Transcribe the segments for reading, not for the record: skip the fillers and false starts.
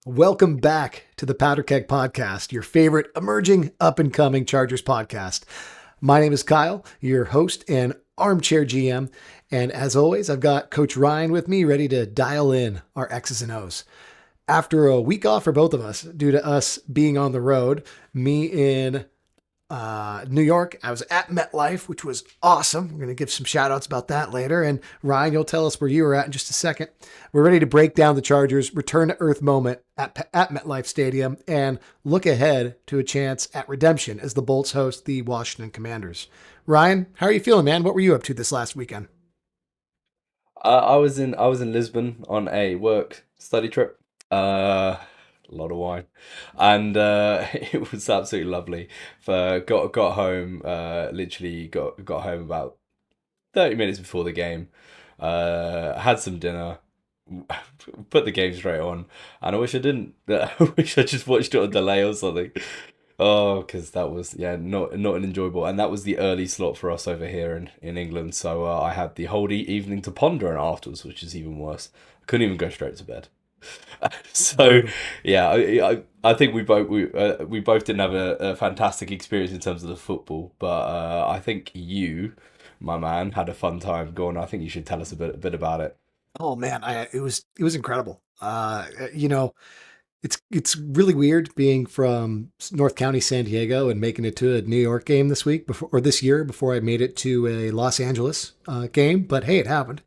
Welcome back to the Powder Keg Podcast, your favorite emerging up and coming Chargers podcast. My name is Kyle, your host and armchair GM. And as always, I've got Coach Ryan with me ready to dial in our X's and O's. After a week off for both of us, due to us being on the road, me in New York. I was at MetLife, which was awesome. We're going to give some shout outs about that later. And Ryan, you'll tell us where you were at in just a second. We're ready to break down the Chargers' return to earth moment at MetLife Stadium and look ahead to a chance at redemption as the Bolts host the Washington Commanders. Ryan, how are you feeling, man? What were you up to this last weekend? I was in Lisbon on a work study trip. A lot of wine, and it was absolutely lovely. Got home. Literally got home about 30 minutes before the game. Had some dinner. Put the game straight on, and I wish I didn't. I wish I just watched it on delay or something. Oh, because that was not an enjoyable, and that was the early slot for us over here in England. So I had the whole evening to ponder and afterwards, which is even worse. I couldn't even go straight to bed. So Brutal. yeah, I think we both didn't have a fantastic experience in terms of the football, but I think you, my man, had a fun time. Go on, I think you should tell us a bit about it. Oh man, it was incredible. You know, it's really weird being from North County, San Diego, and making it to a New York game this week before or this year before I made it to a Los Angeles game. But hey, it happened,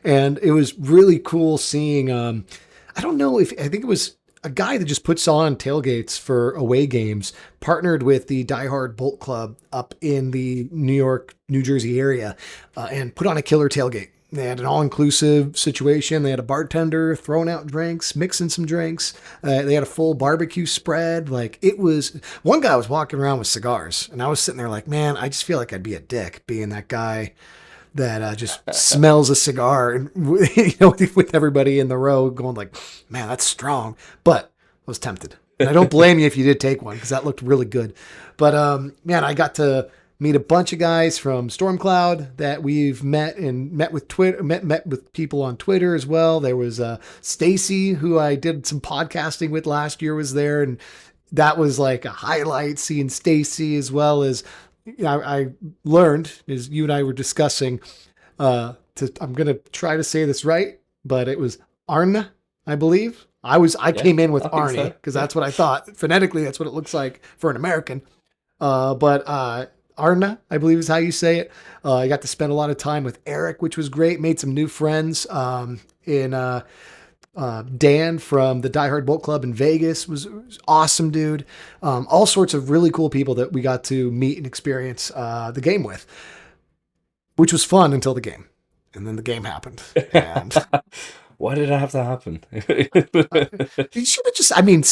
and it was really cool seeing. I don't know if I think it was a guy that just puts on tailgates for away games, partnered with the Die Hard Bolt Club up in the New York, New Jersey area, and put on a killer tailgate. They had an all-inclusive situation. They had a bartender throwing out drinks, mixing some drinks. They had a full barbecue spread. Like it was, one guy was walking around with cigars, and I was sitting there like, man, I just feel like I'd be a dick being that guy that just smells a cigar and with everybody in the row going like, man, that's strong. But I was tempted, and I don't blame you if you did take one because that looked really good. But man, I got to meet a bunch of guys from Stormcloud that we've met with Twitter, met with people on Twitter as well. There was Stacy, who I did some podcasting with last year, was there, and that was like a highlight seeing Stacy as well as I learned as you and I were discussing. I'm gonna try to say this right, but it was Arna, I believe. I Yeah, came in with I think Arnie so. because Yeah. that's what I thought. Phonetically, that's what it looks like for an American. But Arna, I believe is how you say it. I got to spend a lot of time with Eric, which was great. Made some new friends in Dan from the Die Hard Bolt Club in Vegas was awesome, dude. All sorts of really cool people that we got to meet and experience the game with, which was fun until the game. And then the game happened. And Why did it have to happen? you should have just, I mean,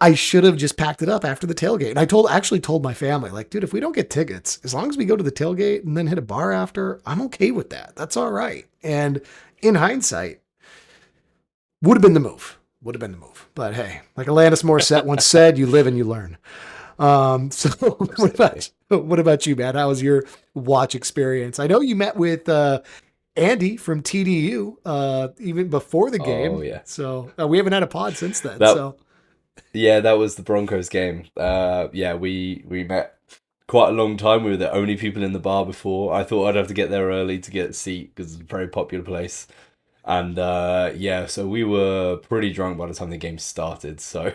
I should have just packed it up after the tailgate. And actually told my family, like, dude, if we don't get tickets, as long as we go to the tailgate and then hit a bar after, I'm okay with that. That's all right. And in hindsight, would have been the move. Would have been the move. But hey, like Alanis Morissette once said, you live and you learn. So Absolutely. what about you, man? How was your watch experience? I know you met with Andy from TDU even before the Oh game. yeah. So we haven't had a pod since then. That So yeah, that was the Broncos game. Yeah, we met quite a long time. We were the only people in the bar before. I thought I'd have to get there early to get a seat because it's a very popular place. And yeah, so we were pretty drunk by the time the game started. So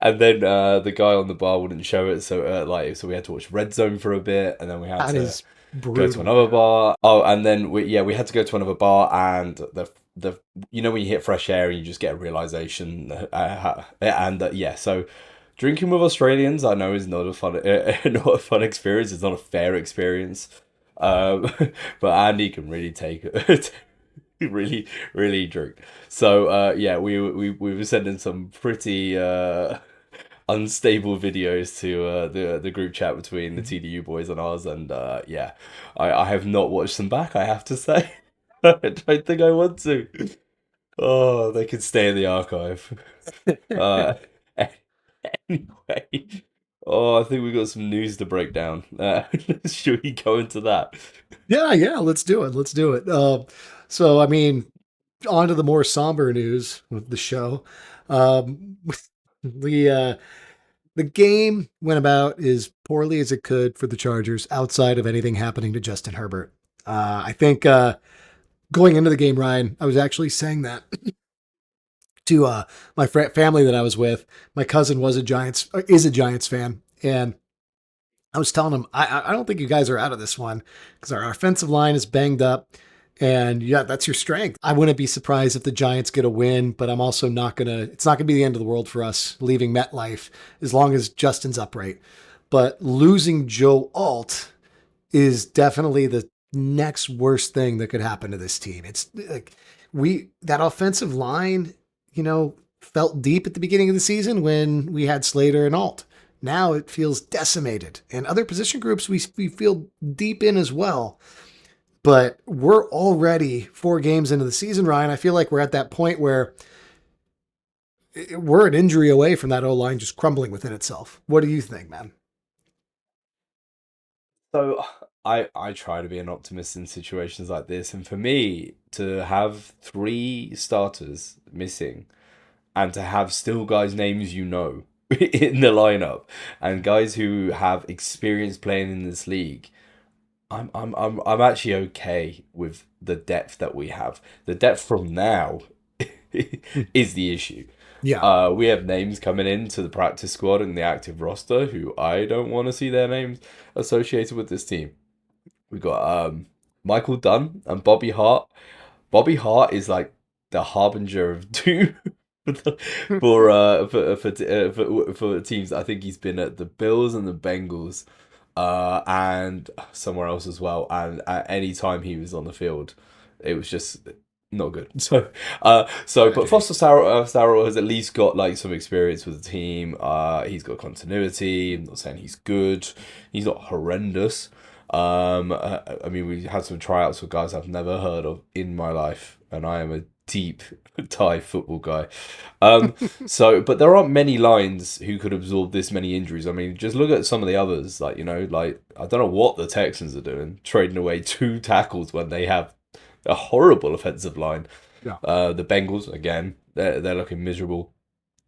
and then the guy on the bar wouldn't show it, so so we had to watch Red Zone for a bit, and then we had that to is go to brutal, another man. bar. Oh, and then we had to go to another bar, and the when you hit fresh air and you just get a realization, and yeah, so drinking with Australians I know is not a fun not a fun experience. It's not a fair experience. Um, but Andy can really take it. Really drink. So yeah, we were sending some pretty unstable videos to the group chat between the TDU boys and ours, and yeah, I have not watched them back. I have to say, I don't think I want to. Oh, they could stay in the archive. Uh, anyway, oh, I think we've got some news to break down. Should we go into that? Yeah, yeah, let's do it. Let's do it. So I mean, on to the more somber news with the show. Um, the the game went about as poorly as it could for the Chargers outside of anything happening to Justin Herbert. I think going into the game, Ryan, I was actually saying that to my family that I was with. My cousin was a Giants is a Giants fan, and I was telling him I don't think you guys are out of this one because our offensive line is banged up. And yeah, that's your strength. I wouldn't be surprised if the Giants get a win, but I'm also not it's not gonna be the end of the world for us leaving MetLife as long as Justin's upright. But losing Joe Alt is definitely the next worst thing that could happen to this team. It's like that offensive line, felt deep at the beginning of the season when we had Slater and Alt. Now it feels decimated. And other position groups we feel deep in as well. But we're already 4 games into the season, Ryan. I feel like we're at that point where we're an injury away from that O-line just crumbling within itself. What do you think, man? So I try to be an optimist in situations like this, and for me to have 3 starters missing and to have still guys' names in the lineup and guys who have experience playing in this league, I'm actually okay with the depth that we have. The depth from now is the issue. Yeah. We have names coming into the practice squad and the active roster who I don't want to see their names associated with this team. We got Michael Dunn and Bobby Hart. Bobby Hart is like the harbinger of doom for teams. I think he's been at the Bills and the Bengals, and somewhere else as well. And at any time he was on the field, it was just not good. But Foster Sarrell has at least got like some experience with the team. He's got continuity. I'm not saying he's good. He's not horrendous. I mean, we had some tryouts with guys I've never heard of in my life, and I am a deep Thai football guy. But there aren't many lines who could absorb this many injuries. I mean, just look at some of the others. Like I don't know what the Texans are doing, trading away 2 tackles when they have a horrible offensive line. Yeah. The Bengals again, they're looking miserable.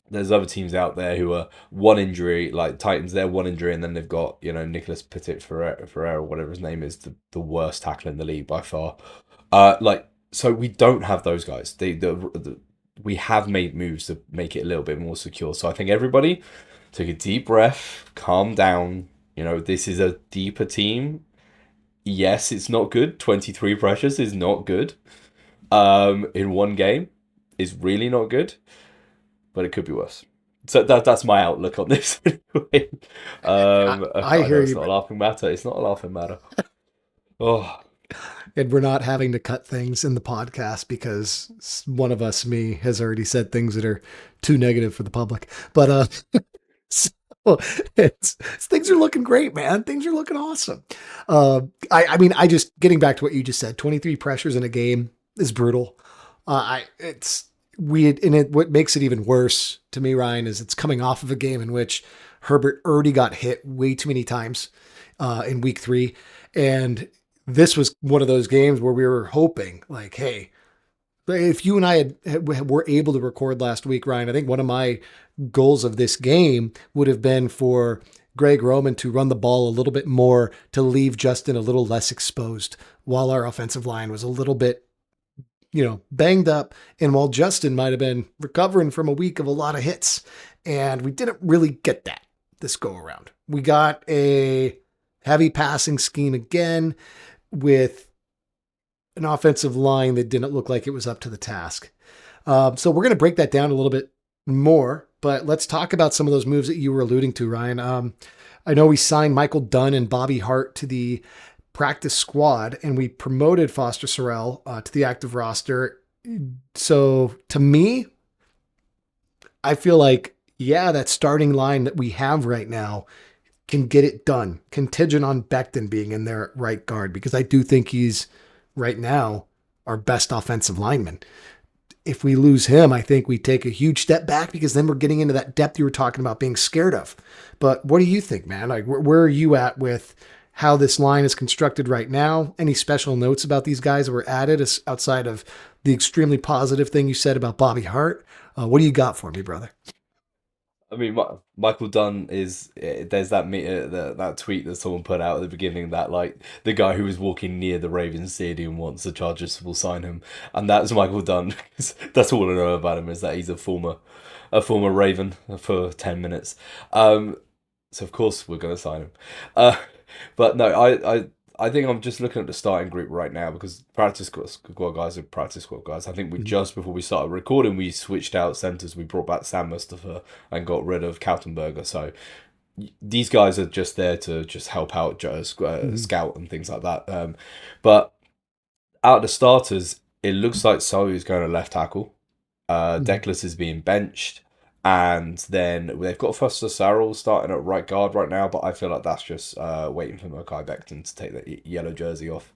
There's other teams out there who are 1 injury, like Titans. They're 1 injury, and then they've got Nicholas Petit Ferreira, whatever his name is, the worst tackle in the league by far. So we don't have those guys. We have made moves to make it a little bit more secure. So I think everybody take a deep breath, calm down. This is a deeper team. Yes, it's not good. 23 pressures is not good. In 1 game is really not good, but it could be worse. So that's my outlook on this. Anyway. I hear it's you. Not a laughing matter. It's not a laughing matter. Oh, And we're not having to cut things in the podcast because one of us, me, has already said things that are too negative for the public. But so things are looking great, man. Things are looking awesome. I mean, I just getting back to what you just said. 23 pressures in a game is brutal. It's weird, and what makes it even worse to me, Ryan, is it's coming off of a game in which Herbert already got hit way too many times in week 3, and this was one of those games where we were hoping, like, hey, if you and I were able to record last week, Ryan, I think one of my goals of this game would have been for Greg Roman to run the ball a little bit more to leave Justin a little less exposed while our offensive line was a little bit, banged up. And while Justin might have been recovering from a week of a lot of hits, and we didn't really get that this go around. We got a heavy passing scheme again with an offensive line that didn't look like it was up to the task. So we're going to break that down a little bit more, but let's talk about some of those moves that you were alluding to, Ryan. I know we signed Michael Dunn and Bobby Hart to the practice squad, and we promoted Foster Sarrell to the active roster. So to me, I feel like, that starting line that we have right now can get it done, contingent on Becton being in there at right guard, because I do think he's right now our best offensive lineman. If we lose him, I think we take a huge step back, because then we're getting into that depth you were talking about being scared of. But what do you think, man? Like, where are you at with how this line is constructed right now? Any special notes about these guys that were added outside of the extremely positive thing you said about Bobby Hart? What do you got for me, brother? I mean, Michael Dunn is there's that tweet that someone put out at the beginning that like the guy who was walking near the Ravens stadium wants the Chargers will sign him, and that's Michael Dunn. That's all I know about him is that he's a former Raven for 10 minutes. So of course we're gonna sign him. Uh, but no, I think I'm just looking at the starting group right now because squad guys are practice squad guys. I think we Mhm. just before we started recording, we switched out centers. We brought back Sam Mustafa and got rid of Kautenberger. So these guys are just there to just help out Mhm. scout and things like that. But out of the starters, it looks like Solu going to left tackle. Mhm. Declan is being benched. And then they've got Foster Sarrell starting at right guard right now, but I feel like that's just waiting for Mackay Becton to take the yellow jersey off.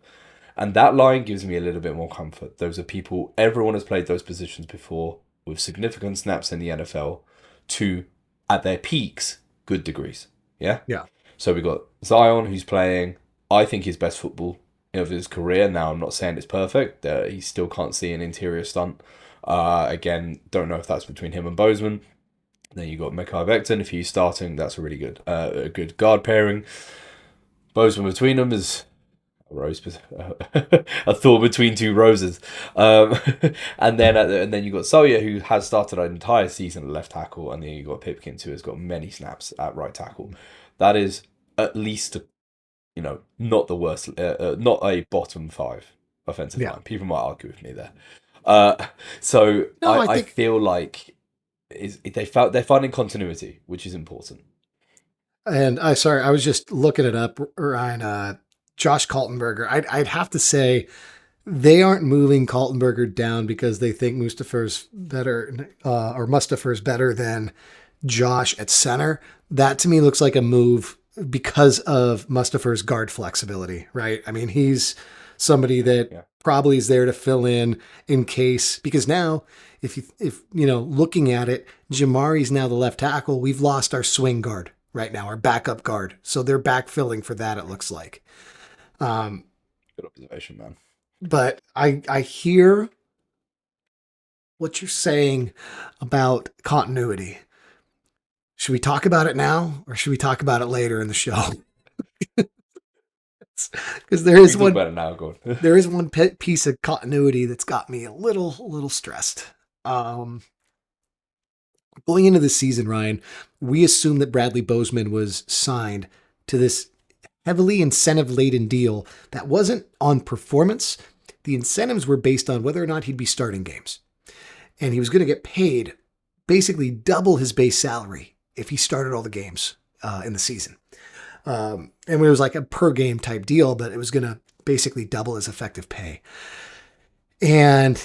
And that line gives me a little bit more comfort. Those are people, everyone has played those positions before with significant snaps in the NFL to, at their peaks, good degrees. Yeah? Yeah. So we got Zion, who's playing, I think, his best football of his career. Now, I'm not saying it's perfect. He still can't see an interior stunt. Again, don't know if that's between him and Bozeman. Then you got Mekhi Becton. If he's starting, that's a good guard pairing. Bozeman between them is a rose, a thorn between two roses. Um, and then you got Sawyer, who has started an entire season at left tackle, and then you got Pipkins, who has got many snaps at right tackle. That is at least, not the worst, not a bottom five offensive Yeah. line. People might argue with me there. Uh, so No, I I think, feel like they're finding continuity, which is important. and I sorry, I was just looking it up, Ryan. Josh Kaltenberger. I'd have to say they aren't moving Kaltenberger down because they think Mustafer's better, or Mustafer's better than Josh at center. That to me looks like a move because of Mustafer's guard flexibility, right? I mean, he's somebody that Yeah. probably is there to fill in case, because now if looking at it, Jamari's now the left tackle. We've lost our swing guard right now, our backup guard. So they're backfilling for that, it looks like. Um, Good observation, man. but I hear what you're saying about continuity. Should we talk about it now or should we talk about it later in the show? Because We can talk about it now. Go on. there is one piece of continuity that's got me a little stressed. Um, Going into the season, Ryan, we assumed that Bradley Bozeman was signed to this heavily incentive laden deal that wasn't on performance. The incentives were based on whether or not he'd be starting games. And he was going to get paid basically double his base salary if he started all the games in the season. And it was like a per game type deal, but it was going to basically double his effective pay. And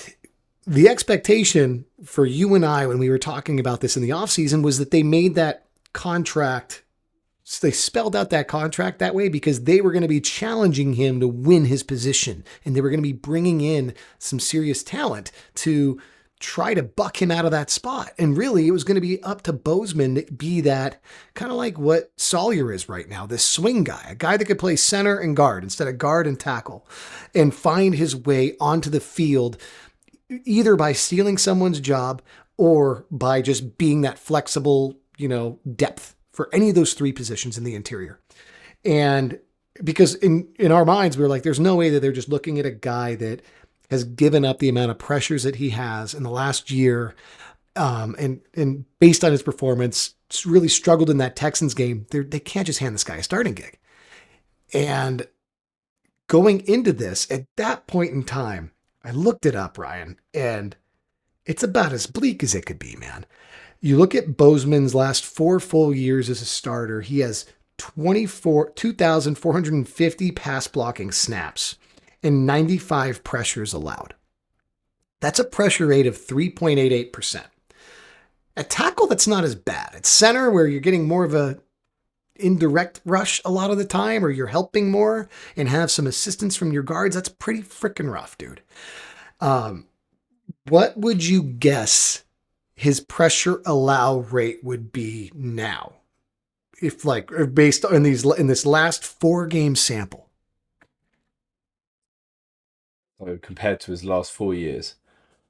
the expectation for you and I when we were talking about this in the offseason was that they made that contract, they spelled out that contract that way because they were going to be challenging him to win his position. And they were going to be bringing in some serious talent to try to buck him out of that spot. And really, it was going to be up to Bozeman to be that kind of like what Sawyer is right now, this swing guy, a guy that could play center and guard instead of guard and tackle and find his way onto the field either by stealing someone's job or by just being that flexible, depth for any of those three positions in the interior. And because in our minds, we were like, there's no way that they're just looking at a guy that has given up the amount of pressures that he has in the last year, and based on his performance, really struggled in that Texans game. They can't just hand this guy a starting gig. And going into this, at that point in time, I looked it up, Ryan, and it's about as bleak as it could be, man. You look at Bozeman's last 4 full years as a starter, he has 2,450 pass blocking snaps and 95 pressures allowed. That's a pressure rate of 3.88%. At tackle, that's not as bad. At center, where you're getting more of a indirect rush a lot of the time, or you're helping more and have some assistance from your guards, that's pretty freaking rough, dude. Um, what would you guess his pressure allow rate would be now? if like based on these in this last 4 game sample. So compared to his last 4 years,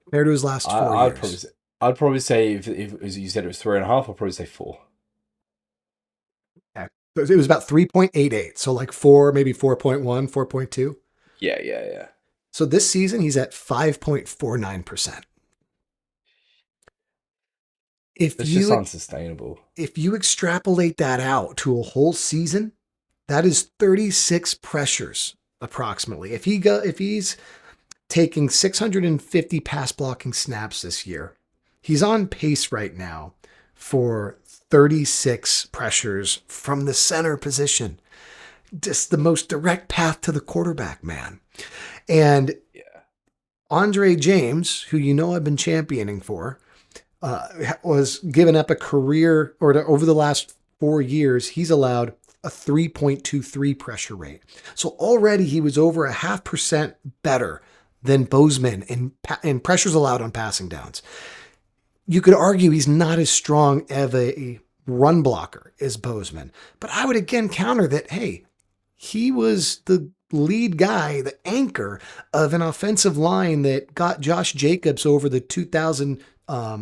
Compared to his last four I, I'd probably years. say, I'd probably say if as you said it was 3.5, I'd probably say four. Okay. It was about 3.88. So like four, maybe 4.1, 4.2. Yeah, yeah, yeah. So this season he's at 5.49%. If It's just you unsustainable. if you extrapolate that out to a whole season, that is 36 pressures approximately. If he's taking 650 pass blocking snaps this year, he's on pace right now for 36 pressures from the center position. Just the most direct path to the quarterback, man. And Yeah. Andre James, who you know I've been championing for, was given up a career, or over the last 4 years, he's allowed a 3.23 pressure rate. So already he was over a 0.5% better than Bozeman in pressures allowed on passing downs. You could argue he's not as strong of a run blocker as Bozeman, but I would again counter that, hey, he was the lead guy, the anchor of an offensive line that got Josh Jacobs over the 2,000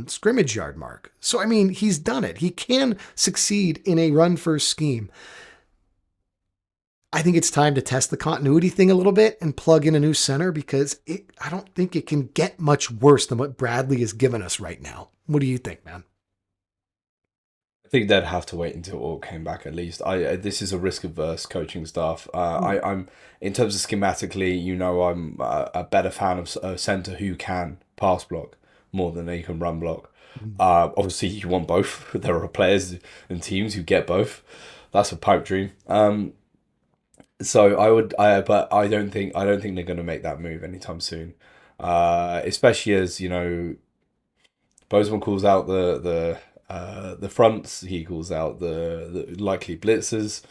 scrimmage yard mark. So, I mean, he's done it. He can succeed in a run first scheme. I think it's time to test the continuity thing a little bit and plug in a new center because I don't think it can get much worse than what Bradley has given us right now. What do you think, man? I think they'd have to wait until all came back at least. This is a risk averse coaching staff. I'm in terms of schematically, I'm a better fan of a center who can pass block more than he can run block. Obviously, you want both. There are players and teams who get both. That's a pipe dream. So but I don't think they're going to make that move anytime soon. Especially as Bozeman calls out the fronts. He calls out the likely blitzers.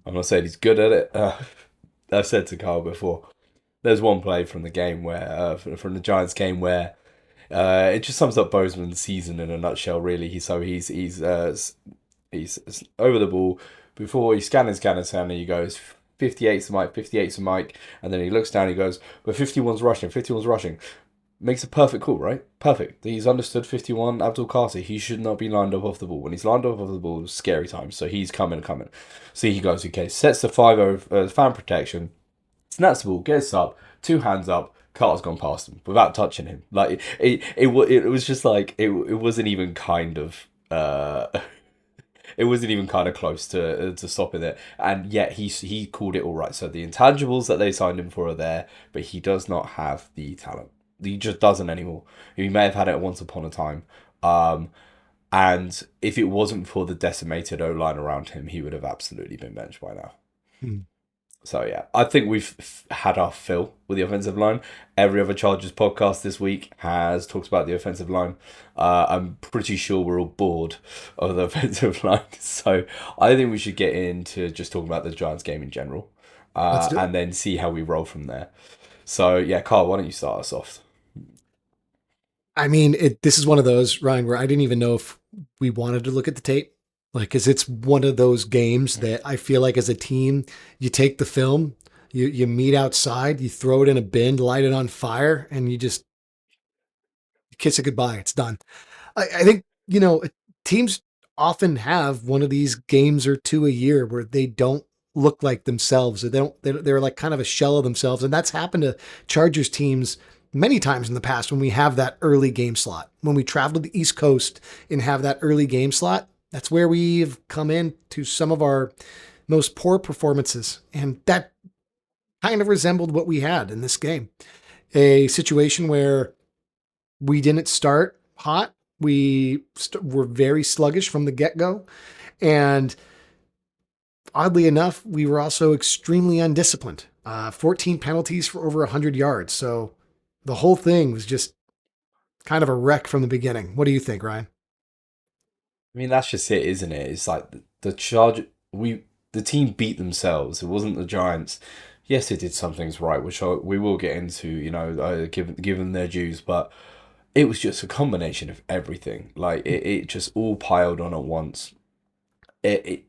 I'm not saying he's good at it. I've said to Carl before. There's one play from the game where from the Giants game where it just sums up Bozeman's season in a nutshell. Really, he's over the ball before he's scanning, and he goes 58's Mike, 58's Mike, and then he looks down. He goes, but 51's rushing, 51's rushing. Makes a perfect call, right? Perfect. He's understood 51, Abdul Carter. He should not be lined up off the ball. When he's lined up off the ball, it's scary times. So he's coming. So he goes, okay, sets the 5-0 fan protection, snaps the ball, gets up, two hands up. Carter's gone past him without touching him. Like it was just like it wasn't even kind of it wasn't even kind of close to stopping it, and yet he called it all right. So the intangibles that they signed him for are there, but he does not have the talent. He just doesn't anymore. He may have had it once upon a time, and if it wasn't for the decimated O line around him, he would have absolutely been benched by now. Hmm. So yeah, I think we've had our fill with the offensive line. Every other Chargers podcast this week has talked about the offensive line. I'm pretty sure we're all bored of the offensive line. So I think we should get into just talking about the Giants game in general, Let's do it. and then see how we roll from there. So yeah, Carl, why don't you start us off? I mean, this is one of those, Ryan, where I didn't even know if we wanted to look at the tape. Like, because it's one of those games that I feel like as a team, you take the film, you meet outside, you throw it in a bin, light it on fire, and you just kiss it goodbye. It's done. I think, teams often have one of these games or two a year where they don't look like themselves, or they're like kind of a shell of themselves. And that's happened to Chargers teams many times in the past when we have that early game slot. When we travel to the East Coast and have that early game slot, that's where we've come in to some of our most poor performances. And that kind of resembled what we had in this game. A situation where we didn't start hot. We were very sluggish from the get-go. And oddly enough, we were also extremely undisciplined. 14 penalties for over 100 yards. So the whole thing was just kind of a wreck from the beginning. What do you think, Ryan? I mean, that's just it, isn't it? It's like the charge. The team beat themselves. It wasn't the Giants. Yes, they did some things right, which we will get into. Give them their dues, but it was just a combination of everything. Like it just all piled on at once. It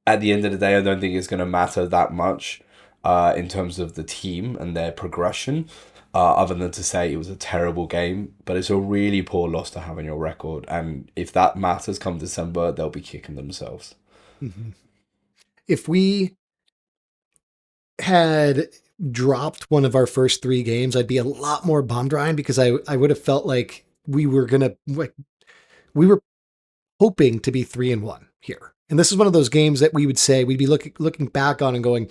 at the end of the day, I don't think it's going to matter that much in terms of the team and their progression, other than to say it was a terrible game. But it's a really poor loss to have on your record. And if that matters come December, they'll be kicking themselves. Mm-hmm. If we had dropped one of our first 3 games, I'd be a lot more bummed, Ryan, because I would have felt like we were hoping to be 3-1 here. And this is one of those games that we would say we'd be looking back on and going,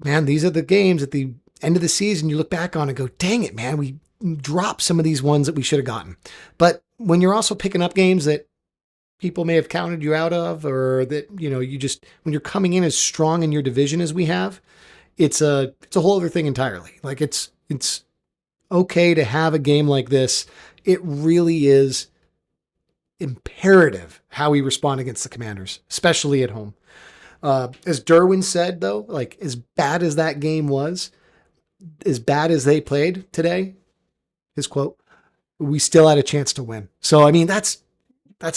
man, these are the games at the end of the season you look back on and go, dang it, man, we dropped some of these ones that we should have gotten. But when you're also picking up games that people may have counted you out of, or that, when you're coming in as strong in your division as we have, it's a whole other thing entirely. Like it's okay to have a game like this. It really is imperative how we respond against the Commanders, especially at home. As Derwin said, though, like as bad as that game was, as bad as they played today, his quote, we still had a chance to win. So, I mean, that's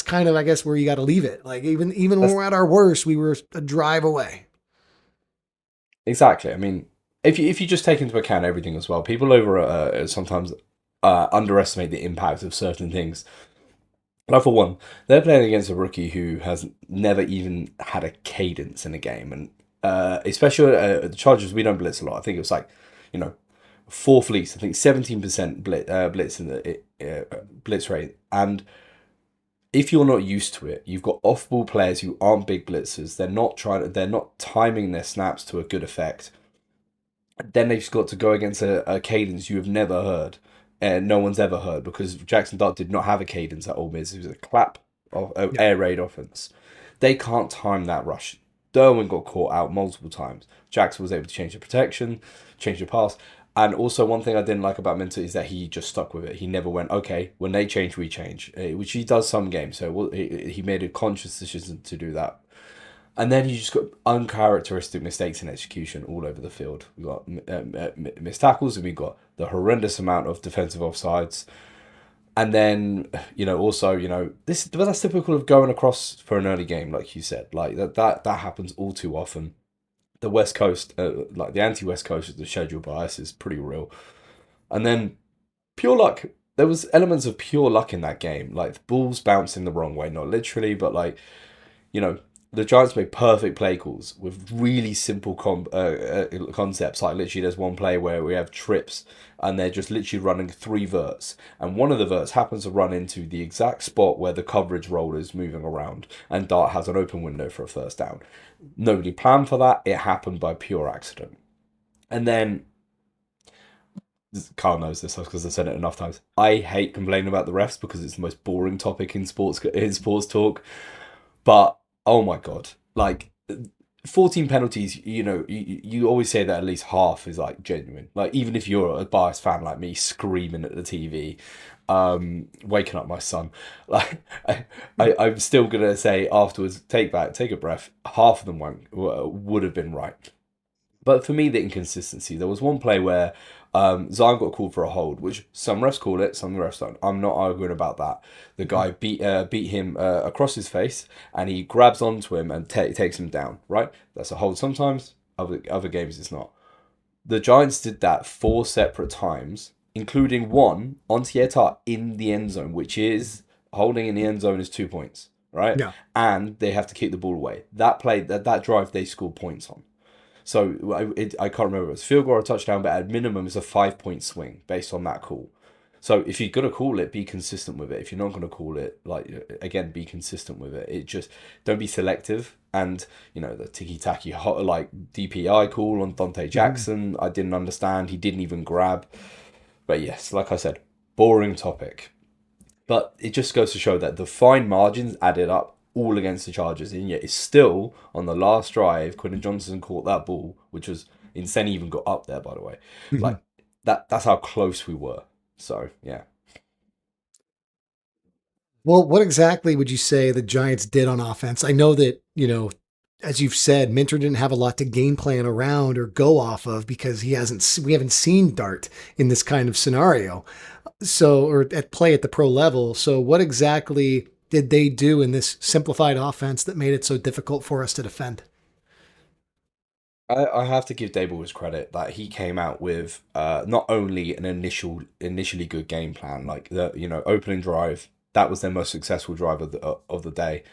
kind of, I guess, where you got to leave it. Like even when we're at our worst, we were a drive away. Exactly. I mean, if you just take into account everything as well, people sometimes underestimate the impact of certain things. Like for one, they're playing against a rookie who has never even had a cadence in a game, and especially the Chargers, we don't blitz a lot. I think it was like, fourth least. I think 17% blitz in the blitz rate, and if you're not used to it, you've got off-ball players who aren't big blitzers. They're not timing their snaps to a good effect. Then they've got to go against a cadence you have never heard. No one's ever heard, because Jackson Dart did not have a cadence at Ole Miss. It was a clap of air raid offense. They can't time that rush. Derwin got caught out multiple times. Jackson was able to change the protection, change the pass. And also, one thing I didn't like about Minter is that he just stuck with it. He never went, okay, when they change, we change, which he does some games. So he made a conscious decision to do that. And then you just got uncharacteristic mistakes in execution all over the field. We got missed tackles, and we got the horrendous amount of defensive offsides. And then, that's typical of going across for an early game, like you said. Like that happens all too often. The West Coast, like the anti-West Coast, the schedule bias is pretty real. And then pure luck. There was elements of pure luck in that game, like the balls bouncing the wrong way, not literally, but like, the Giants made perfect play calls with really simple concepts. Like literally, there's one play where we have trips and they're just literally running 3 verts, and one of the verts happens to run into the exact spot where the coverage roll is moving around, and Dart has an open window for a first down. Nobody planned for that. It happened by pure accident. And then Carl knows this because I've said it enough times. I hate complaining about the refs because it's the most boring topic in sports talk. But oh my god, like 14 penalties, you always say that at least half is like genuine. Like even if you're a biased fan like me screaming at the TV, waking up my son, like I'm still gonna say afterwards, take a breath. Half of them would have been right. But for me, the inconsistency, there was one play where Zion got called for a hold, which some refs call it, some refs don't. I'm not arguing about that. The guy beat him across his face, and he grabs onto him and takes him down, right? That's a hold sometimes, other games it's not. The Giants did that 4 separate times, including one on Tietar in the end zone, which is, holding in the end zone is 2 points, right? Yeah. And they have to kick the ball away. That play, that drive, they scored points on. So I can't remember if it was field goal or a touchdown, but at minimum it's a 5-point swing based on that call. So if you're going to call it, be consistent with it. If you're not going to call it, again, be consistent with it. It just, don't be selective. And, the ticky-tacky like DPI call on Dante Jackson, I didn't understand. He didn't even grab. But yes, like I said, boring topic. But it just goes to show that the fine margins added up all against the Chargers, and yet it's still on the last drive. Quentin Johnson caught that ball, which was insane. He even got up there, by the way. Like that's how close we were. So yeah. Well, what exactly would you say the Giants did on offense? I know that, as you've said, Minter didn't have a lot to game plan around or go off of because we haven't seen Dart in this kind of scenario. So, or at play at the pro level. So what exactly did they do in this simplified offense that made it so difficult for us to defend? I have to give Dable his credit that he came out with not only an initially good game plan, like the opening drive, that was their most successful drive of the day,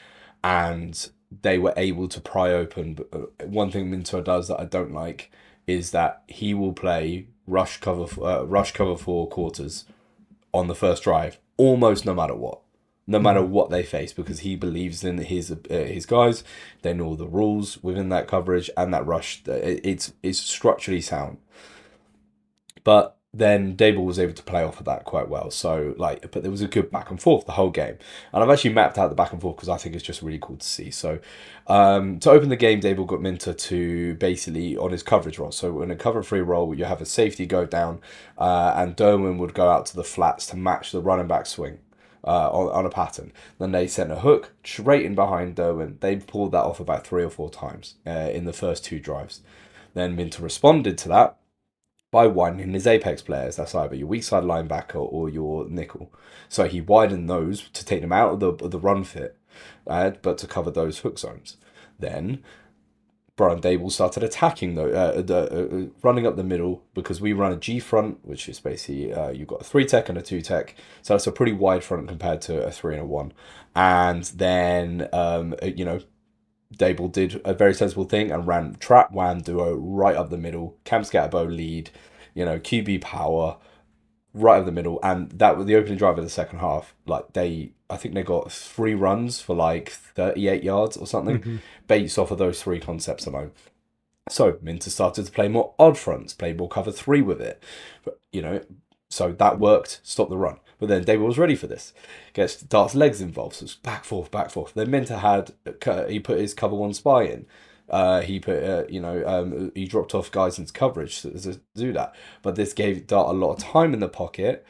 and they were able to pry open. But one thing Minter does that I don't like is that he will play rush cover 4 quarters on the first drive, almost no matter what, no matter Mhm. what they face, because he believes in his guys. They know the rules within that coverage and that rush. It's structurally sound, but then Dable was able to play off of that quite well. So like, but there was a good back and forth the whole game, and I've actually mapped out the back and forth because I think it's just really cool to see. So, to open the game, Dable got Minter to basically on his coverage roll. So in a cover 3 roll, you have a safety go down, and Derwin would go out to the flats to match the running back swing. On a pattern. Then they sent a hook straight in behind Derwin. They pulled that off about 3 or 4 times in the first 2 drives. Then Minter responded to that by widening his apex players. That's either your weak side linebacker or your nickel. So he widened those to take them out of the run fit, but to cover those hook zones. Then Brian Dable started attacking running up the middle, because we run a G front, which is basically you've got a 3 tech and a 2 tech, so that's a pretty wide front compared to a 3 and a 1. And then Dable did a very sensible thing and ran trap wham duo right up the middle, Cam Scatterbo lead, QB power right up the middle, and that was the opening drive of the second half. Like I think they got 3 runs for like 38 yards or something, Mhm. based off of those 3 concepts alone. So Minter started to play more odd fronts, play more cover 3 with it, but so that worked, stop the run. But then David was ready for this. Gets Dart's legs involved, so it's back forth, back forth. Then Minter he put his cover 1 spy in. He put he dropped off guys into coverage to do that. But this gave Dart a lot of time in the pocket.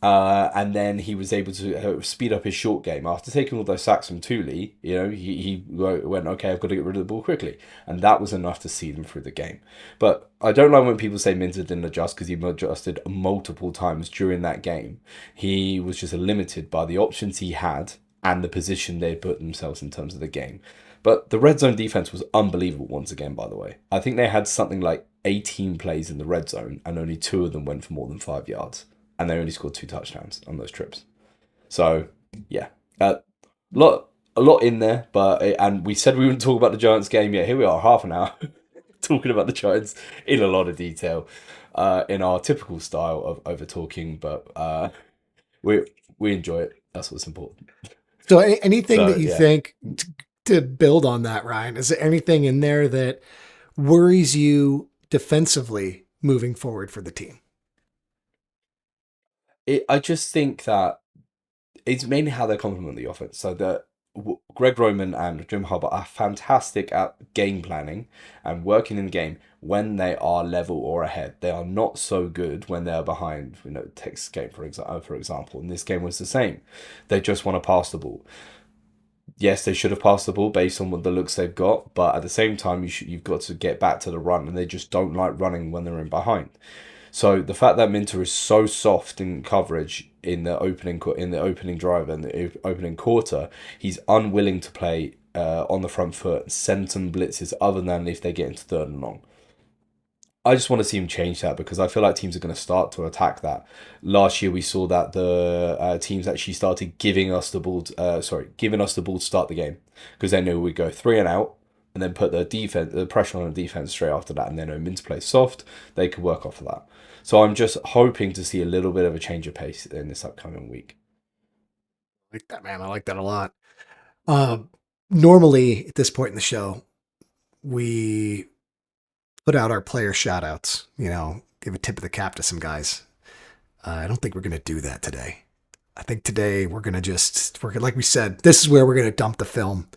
And then he was able to speed up his short game after taking all those sacks from Thule. He went, okay, I've got to get rid of the ball quickly, and that was enough to see them through the game. But I don't like when people say Minter didn't adjust, because he adjusted multiple times during that game. He was just limited by the options he had and the position they put themselves in terms of the game. But the red zone defense was unbelievable once again, by the way. I think they had something like 18 plays in the red zone, and only 2 of them went for more than 5 yards, and they only scored 2 touchdowns on those trips. So yeah, lot a lot in there, and we said we wouldn't talk about the Giants game yet. Here we are, half an hour talking about the Giants in a lot of detail, in our typical style of over talking, but we we enjoy it. That's what's important. So, anything that So you yeah. think to build on that, Ryan? Is there anything in there that worries you defensively moving forward for the team? I just think that it's mainly how they complement the offense. So that Greg Roman and Jim Harbaugh are fantastic at game planning and working in game when they are level or ahead. They are not so good when they are behind. Texas game for example, and this game was the same. They just want to pass the ball. Yes, they should have passed the ball based on what the looks they've got, but at the same time, you've got to get back to the run, and they just don't like running when they're in behind. So the fact that Minter is so soft in coverage in the opening drive and the opening quarter, he's unwilling to play on the front foot, send some blitzes other than if they get into 3rd and long. I just want to see him change that, because I feel like teams are going to start to attack that. Last year we saw that the teams actually started giving us the ball. Giving us the ball to start the game, because they knew we'd go 3 and out, and then put the pressure on the defense straight after that, and then Minter play soft. They could work off of that. So I'm just hoping to see a little bit of a change of pace in this upcoming week. I like that, man. I like that a lot. Um, Normally at this point in the show, we put out our player shout outs, give a tip of the cap to some guys. I don't think we're going to do that today. I think today we're going to like we said, this is where we're going to dump the film,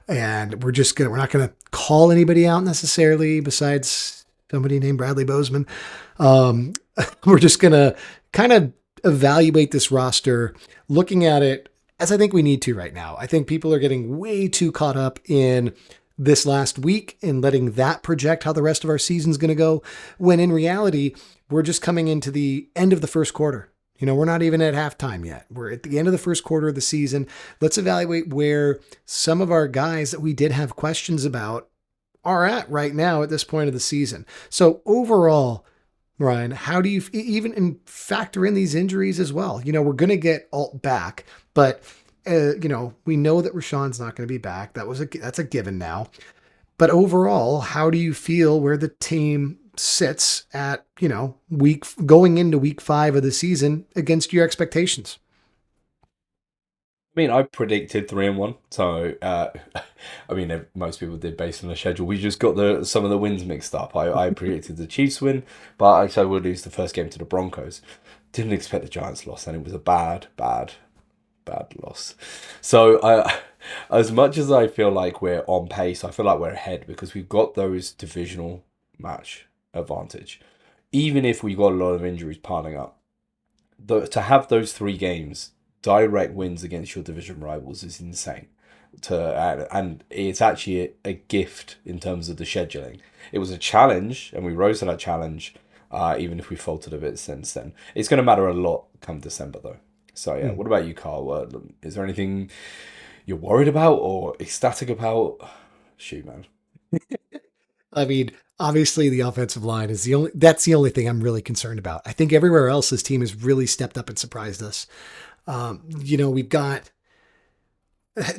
and we're not going to call anybody out necessarily besides somebody named Bradley Bozeman. We're just going to kind of evaluate this roster, looking at it as I think we need to right now. I think people are getting way too caught up in this last week and letting that project how the rest of our season's going to go, when in reality, we're just coming into the end of the first quarter. We're not even at halftime yet. We're at the end of the first quarter of the season. Let's evaluate where some of our guys that we did have questions about are at right now at this point of the season. So overall, Ryan, how do you even factor in these injuries as well? We're going to get Alt back, but we know that Rashawn's not going to be back. That's a given now. But overall, how do you feel where the team sits at, going into week 5 of the season against your expectations? I mean, I predicted 3-1, so I mean, most people did based on the schedule. We just got some of the wins mixed up. I predicted the Chiefs win, but I said we'll lose the first game to the Broncos. Didn't expect the Giants loss, and it was a bad loss. So as much as I feel like we're on pace, I feel like we're ahead because we've got those divisional match advantage. Even if we got a lot of injuries piling up, to have those 3 games direct wins against your division rivals is insane. And it's actually a gift in terms of the scheduling. It was a challenge, and we rose to that challenge. Even if we faltered a bit since then, it's going to matter a lot come December, though. So yeah, what about you, Carl? Is there anything you're worried about or ecstatic about? Shoot, man. I mean, obviously the offensive line is that's the only thing I'm really concerned about. I think everywhere else, this team has really stepped up and surprised us. We've got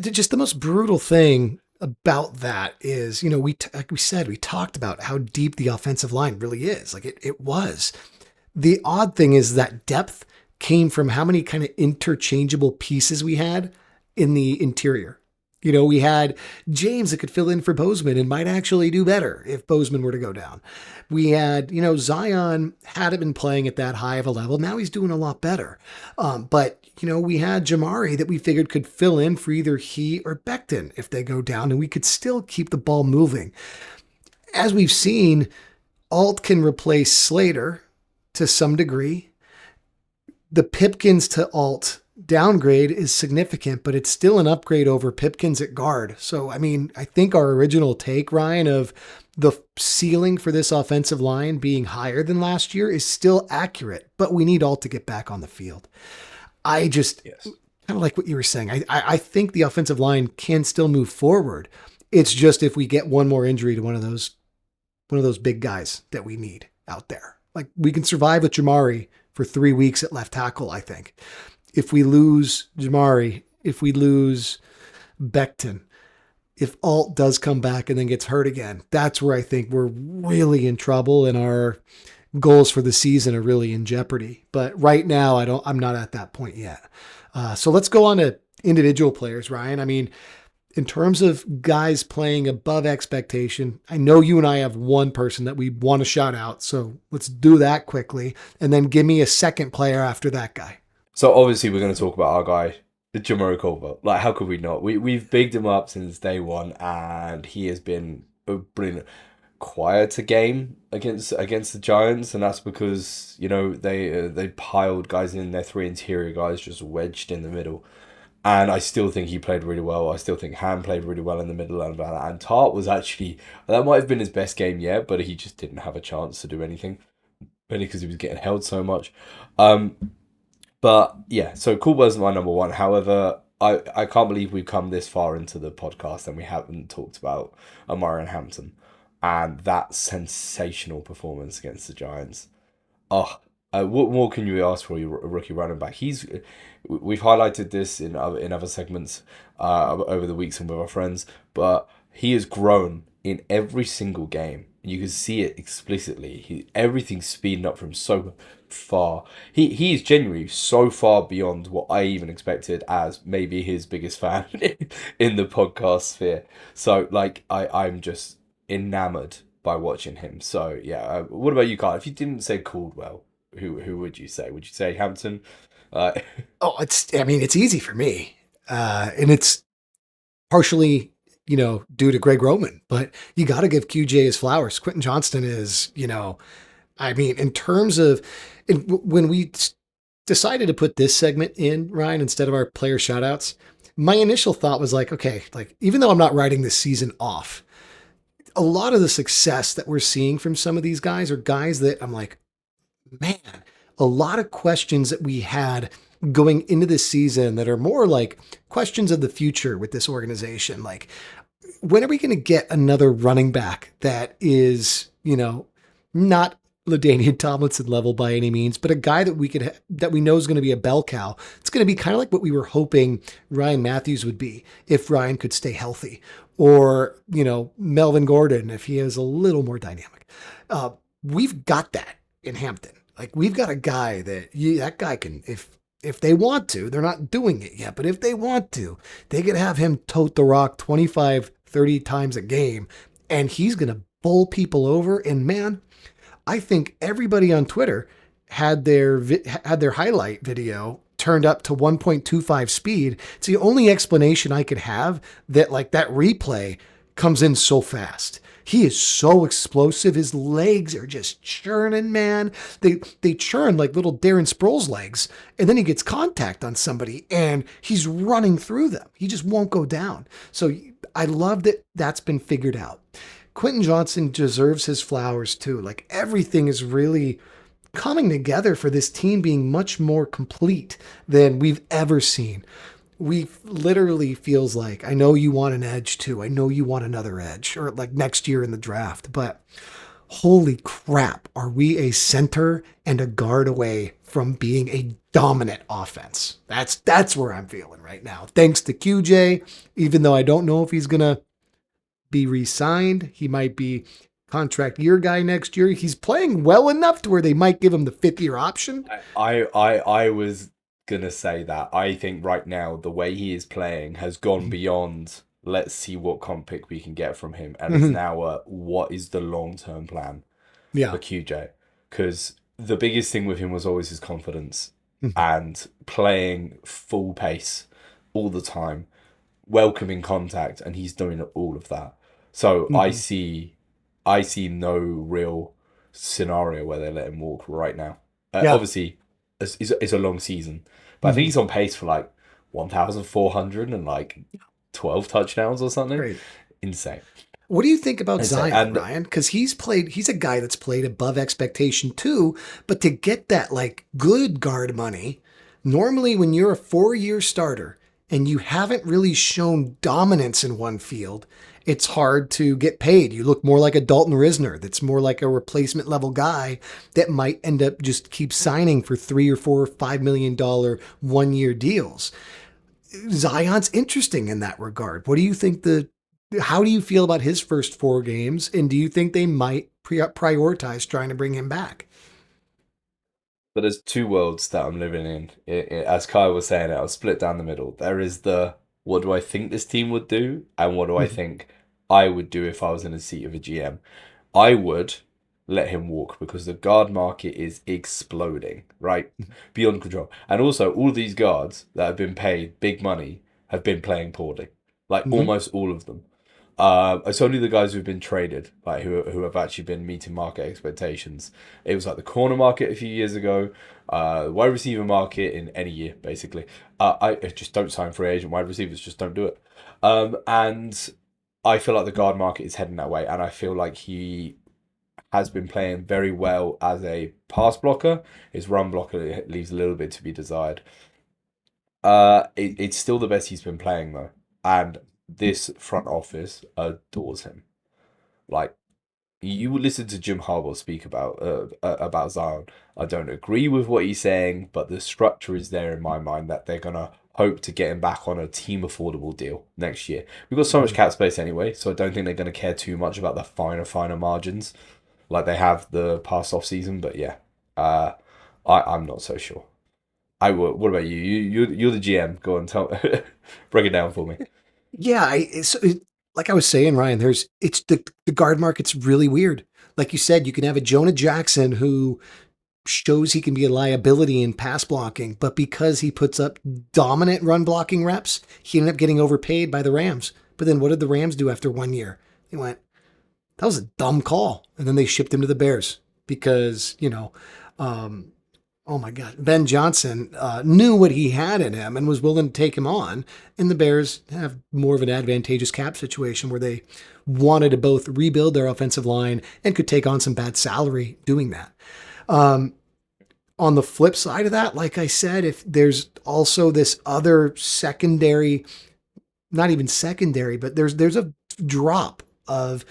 just the most brutal thing about that is, like we said, we talked about how deep the offensive line really is. Like it was. The odd thing is that depth came from how many kind of interchangeable pieces we had in the interior. We had James that could fill in for Bozeman and might actually do better if Bozeman were to go down. We had, Zion hadn't been playing at that high of a level. Now he's doing a lot better. But we had Jamari that we figured could fill in for either he or Becton if they go down, and we could still keep the ball moving. As we've seen, Alt can replace Slater to some degree. The Pipkins to Alt downgrade is significant, but it's still an upgrade over Pipkins at guard. So, I mean, I think our original take, Ryan, of the ceiling for this offensive line being higher than last year is still accurate, but we need Alt to get back on the field. I just kind of like what you were saying. I think the offensive line can still move forward. It's just if we get one more injury to one of those big guys that we need out there. Like we can survive with Jamari for 3 weeks at left tackle, I think. If we lose Jamari, if we lose Becton, if Alt does come back and then gets hurt again, that's where I think we're really in trouble and our goals for the season are really in jeopardy. But right now, I'm not at that point yet. So let's go on to individual players, Ryan. I mean, in terms of guys playing above expectation, I know you and I have one person that we want to shout out. So let's do that quickly. And then give me a second player after that guy. So obviously we're going to talk about our guy, Jamari Culver. Like, how could we not? We've bigged him up since day one, and he has been a brilliant, quieter game against the Giants, and that's because they piled guys in, their 3 interior guys just wedged in the middle. And I still think he played really well. I still think Ham played really well in the middle. And Tart was actually, that might have been his best game yet, but he just didn't have a chance to do anything. Only because he was getting held so much. But yeah, so Culver's my number one. However, I can't believe we've come this far into the podcast and we haven't talked about Omarion Hampton and that sensational performance against the Giants. Oh, what more can you ask for your rookie running back? We've highlighted this in other segments over the weeks and with our friends, but he has grown in every single game. You can see it explicitly. Everything's speeding up from so far. He is genuinely so far beyond what I even expected as maybe his biggest fan in the podcast sphere. So like I'm just enamored by watching him. So yeah, what about you, Carl? If you didn't say Caldwell, who would you say? Would you say Hampton? It's easy for me. And it's partially, due to Greg Roman, but you got to give QJ his flowers. Quentin Johnston is, in terms of when we decided to put this segment in, Ryan, instead of our player shoutouts, my initial thought was like, okay, like even though I'm not writing this season off, a lot of the success that we're seeing from some of these guys are guys that I'm like, man, a lot of questions that we had going into this season that are more like questions of the future with this organization. Like, when are we going to get another running back that is, not LaDainian Tomlinson level by any means, but a guy that that we know is going to be a bell cow. It's going to be kind of like what we were hoping Ryan Matthews would be if Ryan could stay healthy, or Melvin Gordon if he is a little more dynamic. We've got that in Hampton. Like, we've got a guy that guy can, if they want to, they're not doing it yet, but if they want to, they could have him tote the rock 25, 30 times a game, and he's going to bowl people over. And man, I think everybody on Twitter had their highlight video turned up to 1.25 speed. It's the only explanation I could have that, like, that replay comes in so fast. He is so explosive. His legs are just churning, man. They churn like little Darren Sproles legs, and then he gets contact on somebody and he's running through them. He just won't go down. So I love that that's been figured out. Quentin Johnson deserves his flowers too. Like, everything is really coming together for this team being much more complete than we've ever seen. We literally feels like, I know you want an edge too. I know you want another edge, or like next year in the draft, but holy crap, are we a center and a guard away from being a dominant offense? That's where I'm feeling right now. Thanks to QJ, even though I don't know if he's going to be re-signed. He might be contract year guy next year. He's playing well enough to where they might give him the 5th-year option. I was gonna say that I think right now the way he is playing has gone beyond let's see what comp pick we can get from him, and it's now what is the long-term plan for QJ, because the biggest thing with him was always his confidence and playing full pace all the time, welcoming contact, and he's doing all of that. So I see no real scenario where they let him walk right now. Obviously it's a long season, but I think he's on pace for like 1,400 and like 12 touchdowns or something. Great. Insane. What do you think about Zion, Ryan? Because he's a guy that's played above expectation too, but to get that like good guard money, normally when you're a 4-year starter and you haven't really shown dominance in one field, it's hard to get paid. You look more like a Dalton Risner. That's more like a replacement level guy that might end up just keep signing for $3 or $4 or $5 million 1-year deals. Zion's interesting in that regard. What do you think how do you feel about his first 4 games? And do you think they might prioritize trying to bring him back? But there's 2 worlds that I'm living in. As Kyle was saying, I'll split down the middle. There is the, what do I think this team would do? And what do I think I would do if I was in the seat of a GM? I would let him walk because the guard market is exploding, right? Beyond control. And also, all these guards that have been paid big money have been playing poorly. Like, almost all of them. It's only the guys who've been traded, like who have actually been meeting market expectations. It was like the corner market a few years ago, wide receiver market in any year, basically. I just don't sign free agent wide receivers, just don't do it. And I feel like the guard market is heading that way, and I feel like he has been playing very well as a pass blocker. His run blocker leaves a little bit to be desired. It's still the best he's been playing though, and this front office adores him. Like, you would listen to Jim Harbaugh speak about Zion. I don't agree with what he's saying, but the structure is there in my mind that they're gonna hope to get him back on a team affordable deal next year. We've got so much cap space anyway, so I don't think they're gonna care too much about the finer margins like they have the past off season. But yeah, I'm not so sure. I will. What about you? You're the GM. Go on, break it down for me. Yeah, like I was saying, Ryan, the guard market's really weird. Like you said, you can have a Jonah Jackson who shows he can be a liability in pass blocking, but because he puts up dominant run blocking reps, he ended up getting overpaid by the Rams. But then what did the Rams do after 1 year? They went, that was a dumb call. And then they shipped him to the Bears because, oh my God, Ben Johnson knew what he had in him and was willing to take him on. And the Bears have more of an advantageous cap situation where they wanted to both rebuild their offensive line and could take on some bad salary doing that. on the flip side of that, like I said, if there's also this other secondary, not even secondary, but there's a drop of,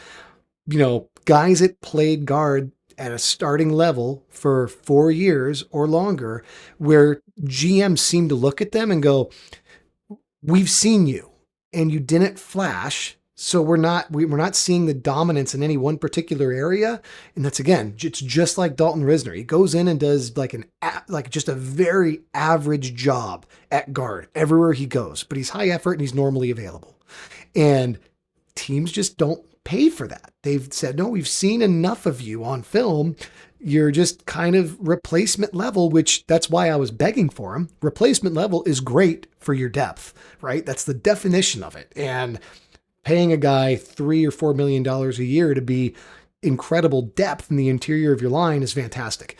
guys that played guard at a starting level for 4 years or longer, where GMs seem to look at them and go, we've seen you and you didn't flash. So we're not seeing the dominance in any one particular area. And that's, again, it's just like Dalton Risner. He goes in and does like just a very average job at guard everywhere he goes, but he's high effort and he's normally available. And teams just don't pay for that. They've said, no, we've seen enough of you on film. You're just kind of replacement level, which that's why I was begging for him. Replacement level is great for your depth, right? That's the definition of it. And paying a guy $3 or $4 million a year to be incredible depth in the interior of your line is fantastic.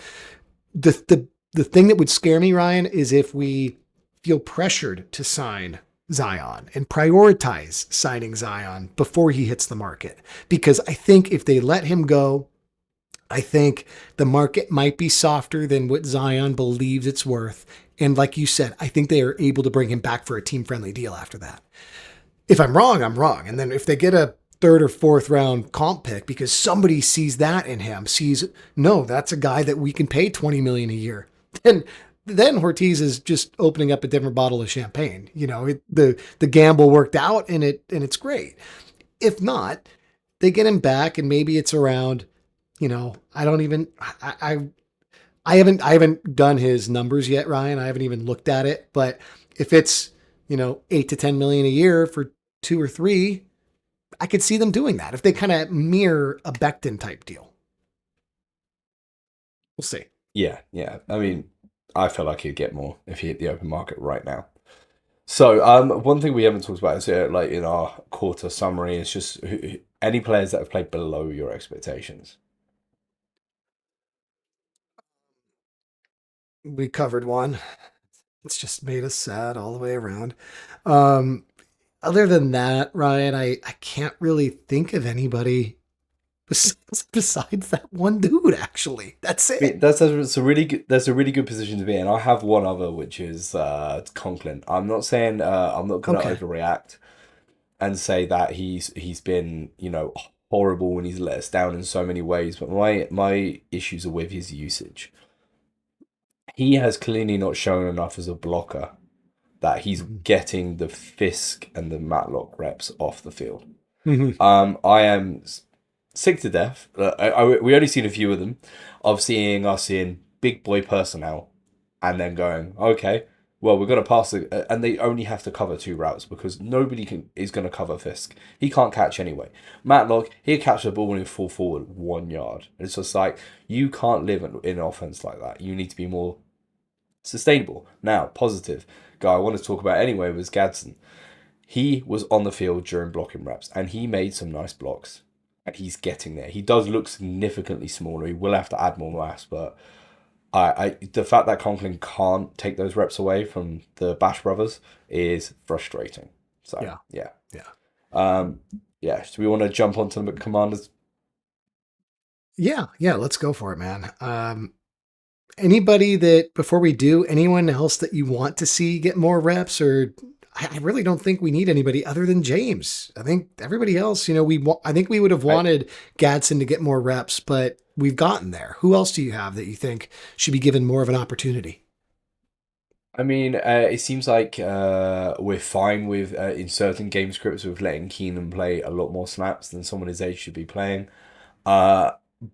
The thing that would scare me, Ryan, is if we feel pressured to sign Zion and prioritize signing Zion before he hits the market. Because I think if they let him go, I think the market might be softer than what Zion believes it's worth. And like you said, I think they are able to bring him back for a team-friendly deal after that. If I'm wrong, I'm wrong. And then if they get a third or fourth round comp pick because somebody sees that in him, sees, no, that's a guy that we can pay $20 million a year, then Ortiz is just opening up a different bottle of champagne. The gamble worked out and it's great. If not, they get him back and maybe it's around, I haven't done his numbers yet, Ryan. I haven't even looked at it, but if it's, 8 to 10 million a year for 2 or 3, I could see them doing that if they kind of mirror a Becton type deal. We'll see. Yeah. I mean, I feel like he'd get more if he hit the open market right now. So, one thing we haven't talked about is like in our quarter summary is just any players that have played below your expectations. We covered one. It's just made us sad all the way around. Other than that, Ryan, I can't really think of anybody besides that one dude. Actually, that's I mean, it. that's a really good position to be in. I have one other, which is Conklin. I'm not saying I'm not going to Okay. overreact and say that he's been horrible and he's let us down in so many ways, but my issues are with his usage. He has clearly not shown enough as a blocker that he's getting the Fisk and the Matlock reps off the field. Mm-hmm. I am sick to death. We only seen a few of them of seeing us in big boy personnel and then going, okay, well, we're going to pass it. And they only have to cover 2 routes because nobody is going to cover Fisk. He can't catch anyway. Matlock, he'll catch the ball when he fall forward 1 yard. It's just like, you can't live in an offense like that. You need to be more sustainable. Now, positive guy I want to talk about anyway was Gadsden. He was on the field during blocking reps and he made some nice blocks and he's getting there. He does look significantly smaller. He will have to add more mass, but the fact that Conklin can't take those reps away from the Bash brothers is frustrating. So yeah. So we want to jump onto the Commanders. Yeah. Let's go for it, man. Anybody that, before we do, anyone else that you want to see get more reps? Or I really don't think we need anybody other than James. I think everybody else, I think we would have wanted Gadsden to get more reps, but we've gotten there. Who else do you have that you think should be given more of an opportunity? I mean, it seems like we're fine with in certain game scripts with letting Keenan play a lot more snaps than someone his age should be playing.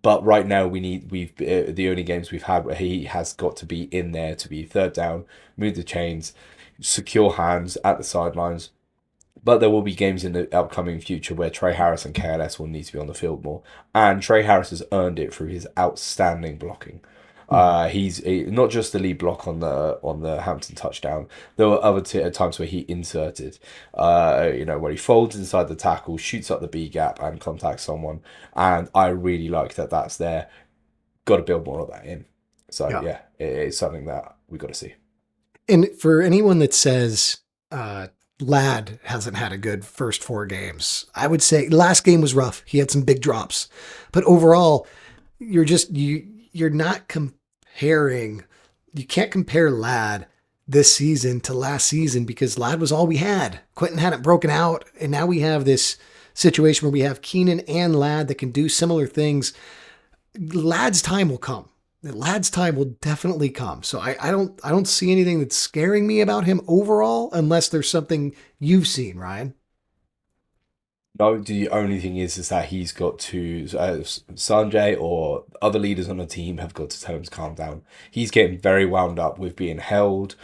But right now we've the only games we've had where he has got to be in there to be third down, move the chains, secure hands at the sidelines. But there will be games in the upcoming future where Trey Harris and KLS will need to be on the field more. And Trey Harris has earned it through his outstanding blocking. He's not just the lead block on the Hampton touchdown. There were other times where he inserted, where he folds inside the tackle, shoots up the B gap, and contacts someone. And I really like that. That's there. Got to build more of that in. So yeah, it's something that we got to see. And for anyone that says Ladd hasn't had a good first 4 games, I would say last game was rough. He had some big drops, but overall, you're not comparing you can't compare Ladd this season to last season because Ladd was all we had. Quentin hadn't broken out, and now we have this situation where we have Keenan and Ladd that can do similar things. Ladd's time will come. Ladd's time will definitely come. So I don't see anything that's scaring me about him overall, unless there's something you've seen, Ryan. No, the only thing is that he's got to Sanjay or other leaders on the team have got to tell him to calm down. He's getting very wound up with being held,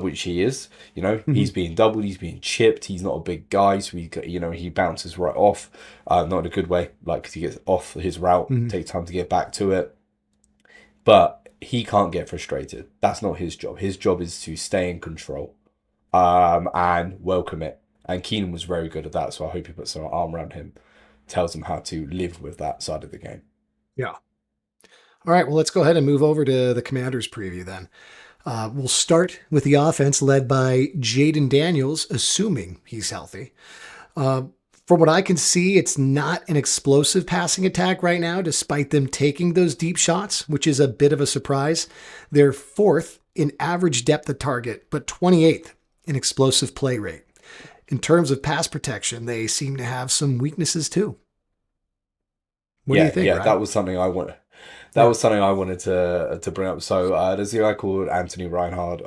which he is. You know, Mm-hmm. he's being doubled, he's being chipped. He's not a big guy, so he bounces right off, not in a good way. Like 'cause he gets off his route, Mm-hmm. takes time to get back to it, but he can't get frustrated. That's not his job. His job is to stay in control, and welcome it. And Keenan was very good at that, so I hope he puts some arm around him, tells him how to live with that side of the game. Yeah. All right. Well, let's go ahead and move over to the Commanders preview then. We'll start with the offense led by Jaden Daniels, assuming he's healthy. Uh, from what I can see, it's not an explosive passing attack right now, despite them taking those deep shots, which is a bit of a surprise. They're fourth in average depth of target, but 28th in explosive play rate. In terms of pass protection, they seem to have some weaknesses too. What do you Yeah, think, yeah, Ryan? that was something I want. That Yeah. was something I wanted to bring up. So there's a guy called Anthony Reinhard,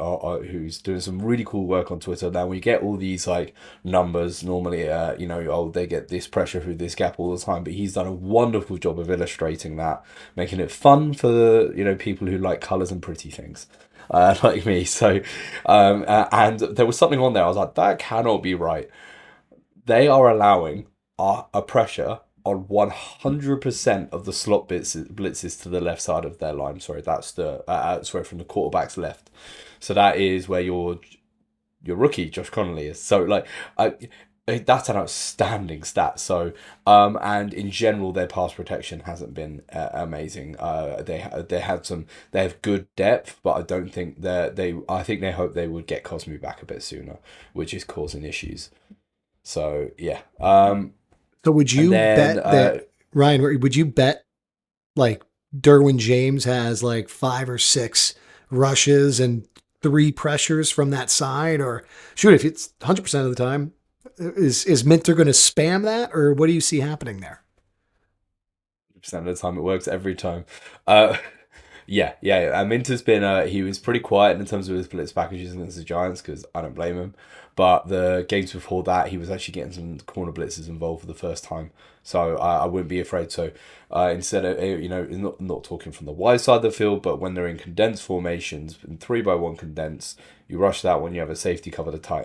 who's doing some really cool work on Twitter. Now we get all these like numbers normally. Oh, they get this pressure through this gap all the time, but he's done a wonderful job of illustrating that, making it fun for people who like colors and pretty things, like me. So, and there was something on there. I was like, that cannot be right. They are allowing a pressure on 100% of the slot blitzes to the left side of their line. Sorry, that's from the quarterback's left. So that is where your rookie Josh Connolly is. So like that's an outstanding stat. So and in general their pass protection hasn't been amazing. They have good depth, but I don't think I think they hope they would get Cosme back a bit sooner, which is causing issues. So yeah. So would And you then bet that Ryan? Would you bet like Derwin James has like 5 or 6 rushes and 3 pressures from that side, or shoot, if it's 100% of the time, is Minter going to spam that, or what do you see happening there? 100% of the time it works every time. Uh, yeah. Minter's been he was pretty quiet in terms of his blitz packages against the Giants because I don't blame him. But the games before that, he was actually getting some corner blitzes involved for the first time, so I wouldn't be afraid. So instead of not talking from the wide side of the field, but when they're in condensed formations, in 3-by-1 condensed, you rush that when you have a safety cover the tight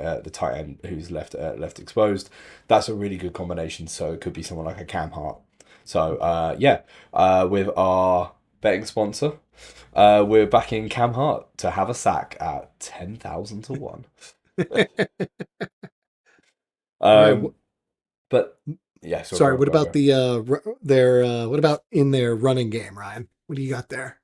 end who's left exposed. That's a really good combination. So it could be someone like a Cam Hart. So with our betting sponsor, we're backing Cam Hart to have a sack at 10,000 to 1. All right. But yeah, so Sorry. What about go. the their what about in their running game, Ryan? What do you got there?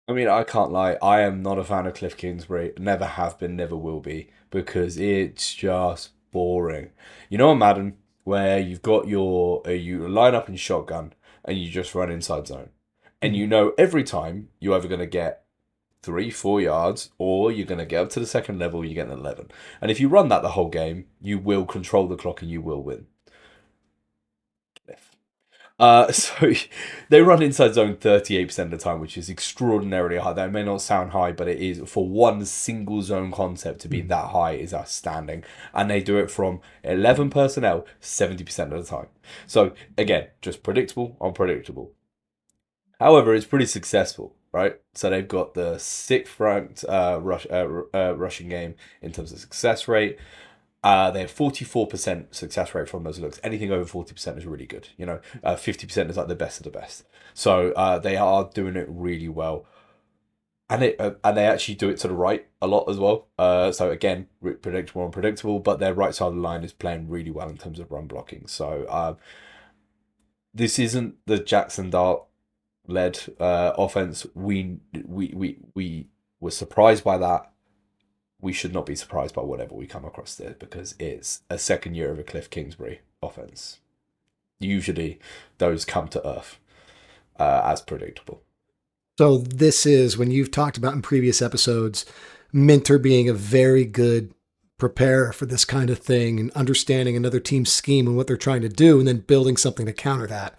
I mean, I can't lie. I am not a fan of Cliff Kingsbury. Never have been, never will be, because it's just boring. You know, on Madden, where you've got you line up in shotgun and you just run inside zone, and Mhm. you know every time you're either going to get 3, 4 yards, or you're going to get up to the second level, you get an 11. And if you run that the whole game, you will control the clock and you will win. So they run inside zone 38% of the time, which is extraordinarily high. That may not sound high, but it is for one single zone concept to be Mhm. that high is outstanding. And they do it from 11 personnel 70% of the time. So again, just predictable, unpredictable. However, it's pretty successful, right? So they've got the sixth ranked rushing game in terms of success rate. They have 44% success rate from those looks. Anything over 40% is really good. 50% is like the best of the best. So they are doing it really well. And they actually do it to the right a lot as well. So again, predictable, unpredictable, but their right side of the line is playing really well in terms of run blocking. So this isn't the Jackson Dart led offense. We were surprised by that. We should not be surprised by whatever we come across there because it's a second year of a Cliff Kingsbury offense. Usually, those come to earth as predictable. So this is when you've talked about in previous episodes, Minter being a very good preparer for this kind of thing and understanding another team's scheme and what they're trying to do, and then building something to counter that.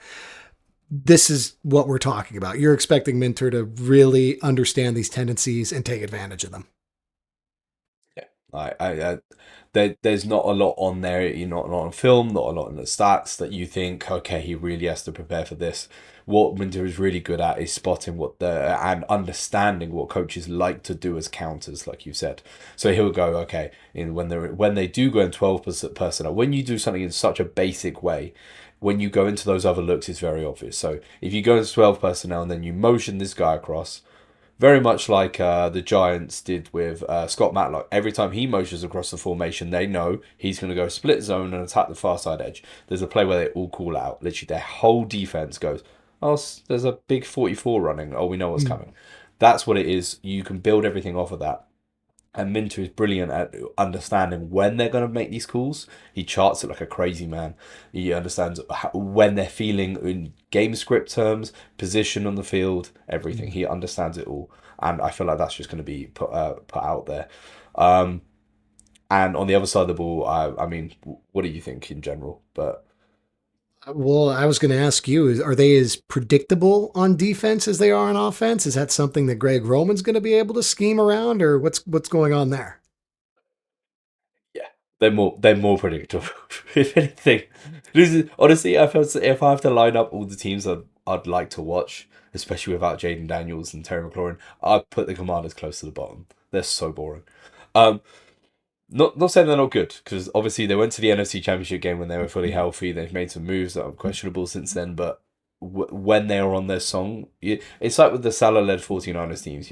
This is what we're talking about. You're expecting Minter to really understand these tendencies and take advantage of them. Yeah, there's not a lot on there. You're not a lot on film, not a lot in the stats that you think, okay, he really has to prepare for this. What Minter is really good at is spotting what the and understanding what coaches like to do as counters, like you said. So he'll go, okay, when they do go in 12 personnel, when you do something in such a basic way, when you go into those other looks, it's very obvious. So if you go into 12 personnel and then you motion this guy across, very much like the Giants did with Scott Matlock. Every time he motions across the formation, they know he's going to go split zone and attack the far side edge. There's a play where they all call out. Literally, their whole defense goes, oh, there's a big 44 running. Oh, we know what's coming. That's what it is. You can build everything off of that. And Minter is brilliant at understanding when they're going to make these calls. He charts it like a crazy man. He understands when they're feeling in game script terms, position on the field, everything. He understands it all, and I feel like that's just going to be put out there. And on the other side of the ball, I mean, what do you think in general? But Well, I was going to ask you: are they as predictable on defense as they are on offense? Is that something that Greg Roman's going to be able to scheme around, or what's going on there? yeah, they're more predictable. If anything, honestly, if I have to line up all the teams I'd like to watch, especially without Jaden Daniels and Terry McLaurin, I'd put the Commanders close to the bottom. They're so boring. Um, not saying they're not good, because obviously they went to the NFC Championship game when they were fully healthy. They've made some moves that are questionable since then, but when they are on their song, it's like with the Salah-led 49ers teams,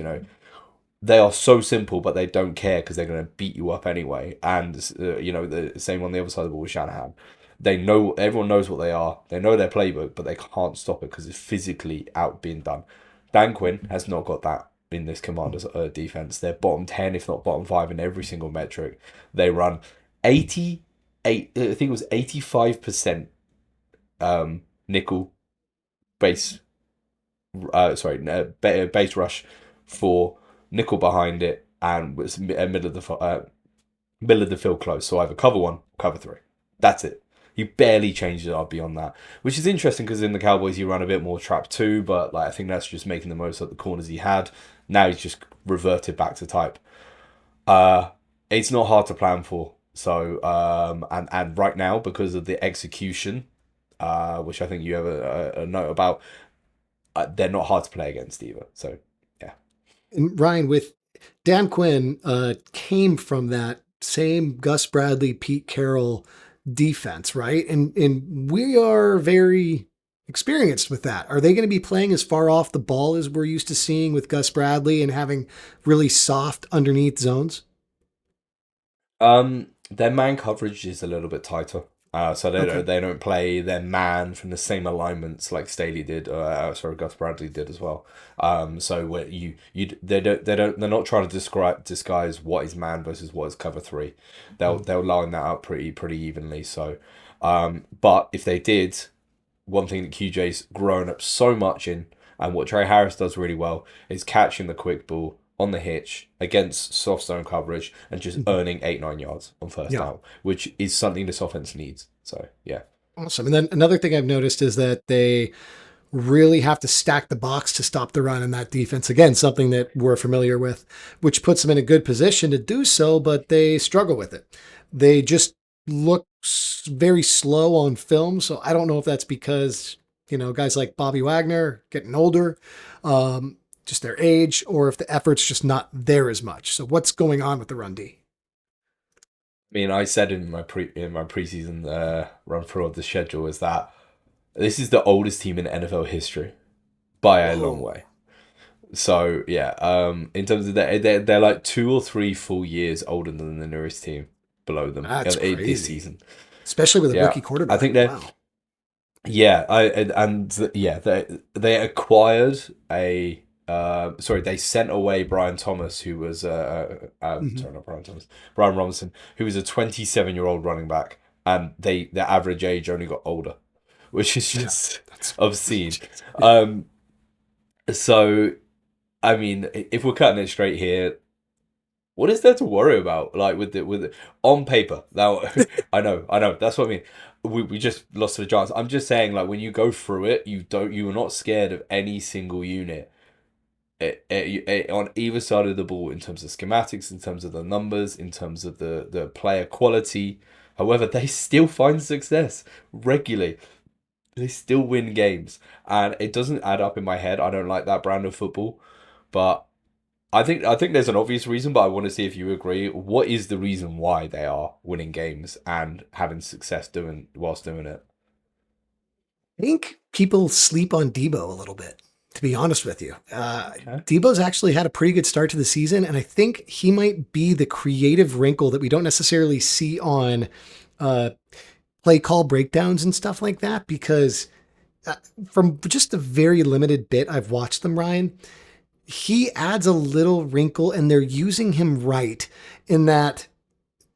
they are so simple, but they don't care because they're going to beat you up anyway. And the same on the other side of the ball with Shanahan. They know everyone knows what they are. They know their playbook, but they can't stop it because it's physically out being done. Dan Quinn has not got that in this Commanders defense. They're bottom 10, if not bottom 5 in every single metric. They run 88. I think it was 85% nickel base. Base rush for nickel behind it, and was middle of the field close. So either cover one, cover three. That's it. He barely changes it up beyond that, which is interesting because in the Cowboys he ran a bit more trap too, but I think that's just making the most of the corners he had. Now he's just reverted back to type. It's not hard to plan for. So and right now, because of the execution, which I think you have a note about, they're not hard to play against either. So yeah. And Ryan, with Dan Quinn, came from that same Gus Bradley, Pete Carroll defense, right? And we are very experienced with that. Are they going to be playing as far off the ball as we're used to seeing with Gus Bradley and having really soft underneath zones? Their man coverage is a little bit tighter. So Okay. they don't play their man from the same alignments like Staley did. Sorry, Gus Bradley did as well. So where they're not trying to disguise what is man versus what is cover three. They'll line that up pretty evenly. So, but if they did, one thing that QJ's grown up so much in, and what Trey Harris does really well, is catching the quick ball on the hitch against soft zone coverage and just Mhm. earning 8-9 yards on first Yeah. down, which is something this offense needs. So yeah. Awesome. And then another thing I've noticed is that they really have to stack the box to stop the run in that defense. Again, something that we're familiar with, which puts them in a good position to do so, but they struggle with it. They just look very slow on film. So I don't know if that's because, guys like Bobby Wagner getting older, just their age, or if the effort's just not there as much. So what's going on with the run D? I mean, I said in my preseason run through of the schedule is that this is the oldest team in NFL history by a long Whoa, way. So yeah, in terms of they're like 2 or 3 full years older than the nearest team below them that's this crazy. season. Especially with a Yeah, rookie I quarterback. think they're Wow. yeah. Yeah, they acquired a sorry, they sent away Brian Thomas, who was Mhm. sorry, not Brian Thomas, Brian Robinson, who was a 27-year-old running back, and their average age only got older, which is Yeah, just that's obscene. yeah. Um, so. I mean, if we're cutting it straight here, what is there to worry about? Like on paper. Now, I know. That's what I mean. We just lost to the Giants. I'm just saying, like when you go through it, you are not scared of any single unit on either side of the ball in terms of schematics, in terms of the numbers, in terms of the player quality. However, they still find success regularly. They still win games, and it doesn't add up in my head. I don't like that brand of football, but I think there's an obvious reason, but I want to see if you agree. What is the reason why they are winning games and having success whilst doing it? I think people sleep on Debo a little bit, to be honest with you. Okay. Debo's actually had a pretty good start to the season, and I think he might be the creative wrinkle that we don't necessarily see on uh, play call breakdowns and stuff like that. Because from just a very limited bit I've watched them, Ryan, he adds a little wrinkle, and they're using him right in that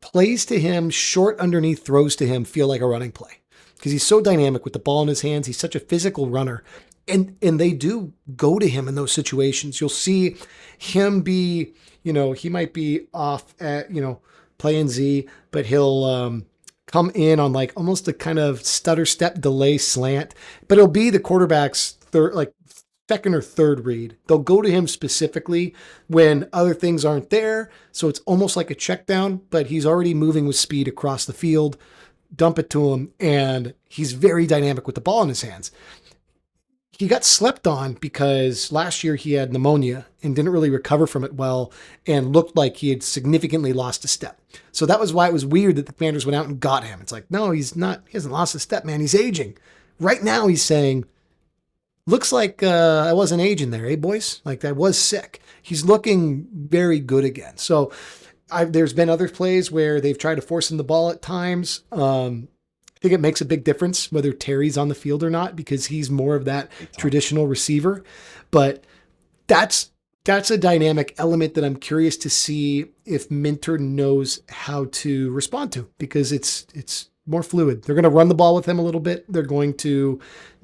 plays to him, short underneath throws to him feel like a running play because he's so dynamic with the ball in his hands. He's such a physical runner. And they do go to him in those situations. You'll see him be, he might be off at, playing Z, but he'll come in on like almost a kind of stutter step delay slant, but it'll be the quarterback's third, like second or third read. They'll go to him specifically when other things aren't there. So it's almost like a check down, but he's already moving with speed across the field, dump it to him, and he's very dynamic with the ball in his hands. He got slept on because last year he had pneumonia and didn't really recover from it well and looked like he had significantly lost a step. So that was why it was weird that the Commanders went out and got him. It's like, no, he's not. He hasn't lost a step, man. He's aging. Right now he's saying, looks like I wasn't aging there, eh, boys? Like I was sick. He's looking very good again. So there's been other plays where they've tried to force him the ball at times. I think it makes a big difference whether Terry's on the field or not because he's more of that traditional receiver. But that's a dynamic element that I'm curious to see if Minter knows how to respond to because it's more fluid. They're going to run the ball with him a little bit. They're going to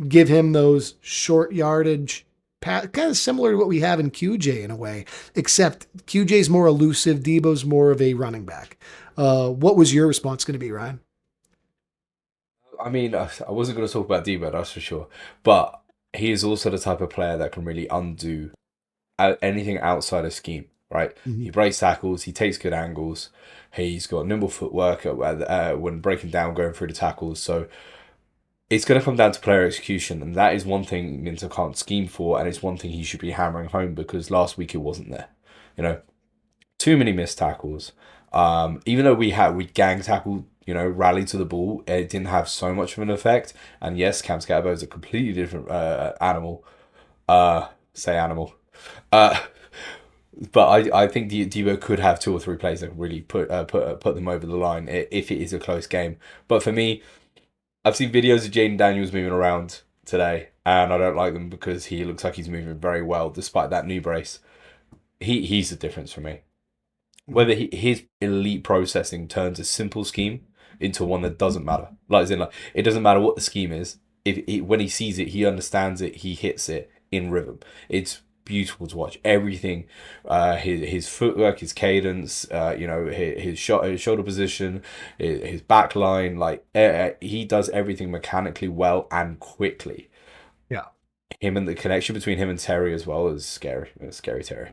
give him those short yardage kind of similar to what we have in QJ in a way, except QJ's more elusive. Debo's more of a running back. What was your response going to be, Ryan? I mean, I wasn't going to talk about Debo, that's for sure, but he is also the type of player that can really undo anything outside of scheme, right? Mm-hmm. He breaks tackles, he takes good angles, he's got nimble footwork when breaking down, going through the tackles. So it's going to come down to player execution, and that is one thing Minter can't scheme for, and it's one thing he should be hammering home because last week it wasn't there. You know, too many missed tackles. Even though we gang tackled, rally to the ball, it didn't have so much of an effect. And yes, Cam Scatterbo is a completely different animal. Say animal. Uh, but I think Debo could have two or three plays that really put them over the line if it is a close game. But for me, I've seen videos of Jaden Daniels moving around today, and I don't like them because he looks like he's moving very well despite that new brace. He's the difference for me. Whether his elite processing turns a simple scheme into one that doesn't matter. Like it doesn't matter what the scheme is. When he sees it, he understands it. He hits it in rhythm. It's beautiful to watch. Everything, his footwork, his cadence, his shoulder position, his back line. Like he does everything mechanically well and quickly. Yeah. Him and the connection between him and Terry as well is scary. It's scary Terry.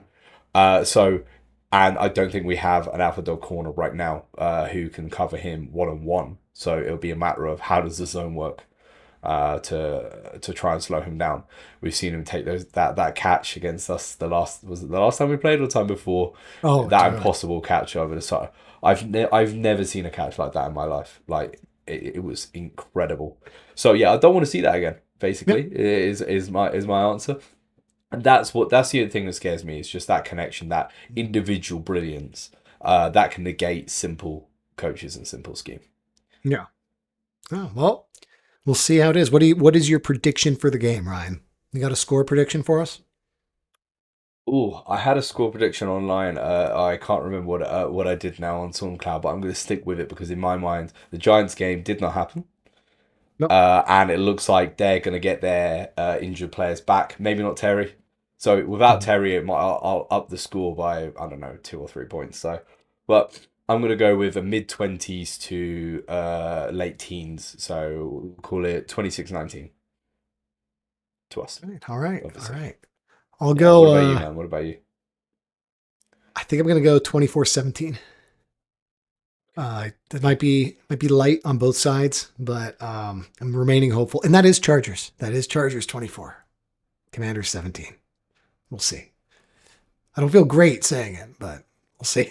So. And I don't think we have an alpha dog corner right now who can cover him one-on-one. So it'll be a matter of how does the zone work to try and slow him down. We've seen him take that catch against us. Was it the last time we played or the time before? Oh, that totally. impossible catch over the side. I've never seen a catch like that in my life. Like it was incredible. So yeah, I don't want to see that again. Basically, is my answer. And that's the other thing that scares me is just that connection, that individual brilliance that can negate simple coaches and simple scheme. Yeah. Oh, well, we'll see how it is. What is your prediction for the game, Ryan? You got a score prediction for us? Oh, I had a score prediction online. I can't remember what I did now on SoundCloud, but I'm going to stick with it because in my mind, the Giants game did not happen. No. And it looks like they're going to get their injured players back. Maybe not Terry. So without Mhm. Terry, I'll up the score by, I don't know, 2 or 3 points. So, but I'm gonna go with a mid 20s to late teens. So we'll call it 26-19 to us, All right. All obviously. right. I'll Yeah. What go, about you, man? What about you? I think I'm going to go 24-17. That might be light on both sides, but I'm remaining hopeful. And that is Chargers. That is Chargers 24, Commanders 17. We'll see. I don't feel great saying it, but we'll see.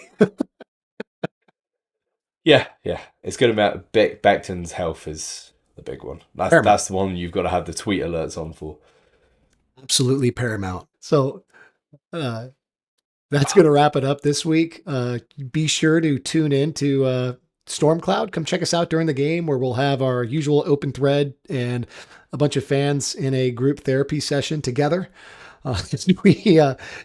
Yeah, yeah. It's gonna matter. Becton's health is the big one. Paramount. That's the one you've got to have the tweet alerts on for. Absolutely paramount. So uh, that's going to wrap it up this week. Be sure to tune in to Stormcloud. Come check us out during the game where we'll have our usual open thread and a bunch of fans in a group therapy session together. As we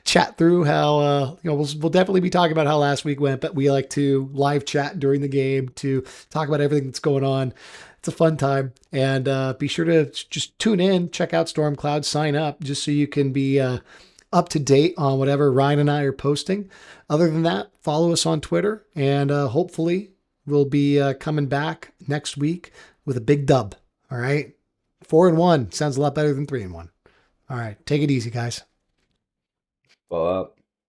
chat through how we'll definitely be talking about how last week went, but we like to live chat during the game to talk about everything that's going on. It's a fun time, and be sure to just tune in, check out Stormcloud, sign up, just so you can be up to date on whatever Ryan and I are posting. Other than that, follow us on Twitter, and hopefully we'll be coming back next week with a big dub. All right, 4-1 sounds a lot better than 3-1. All right. Take it easy, guys. But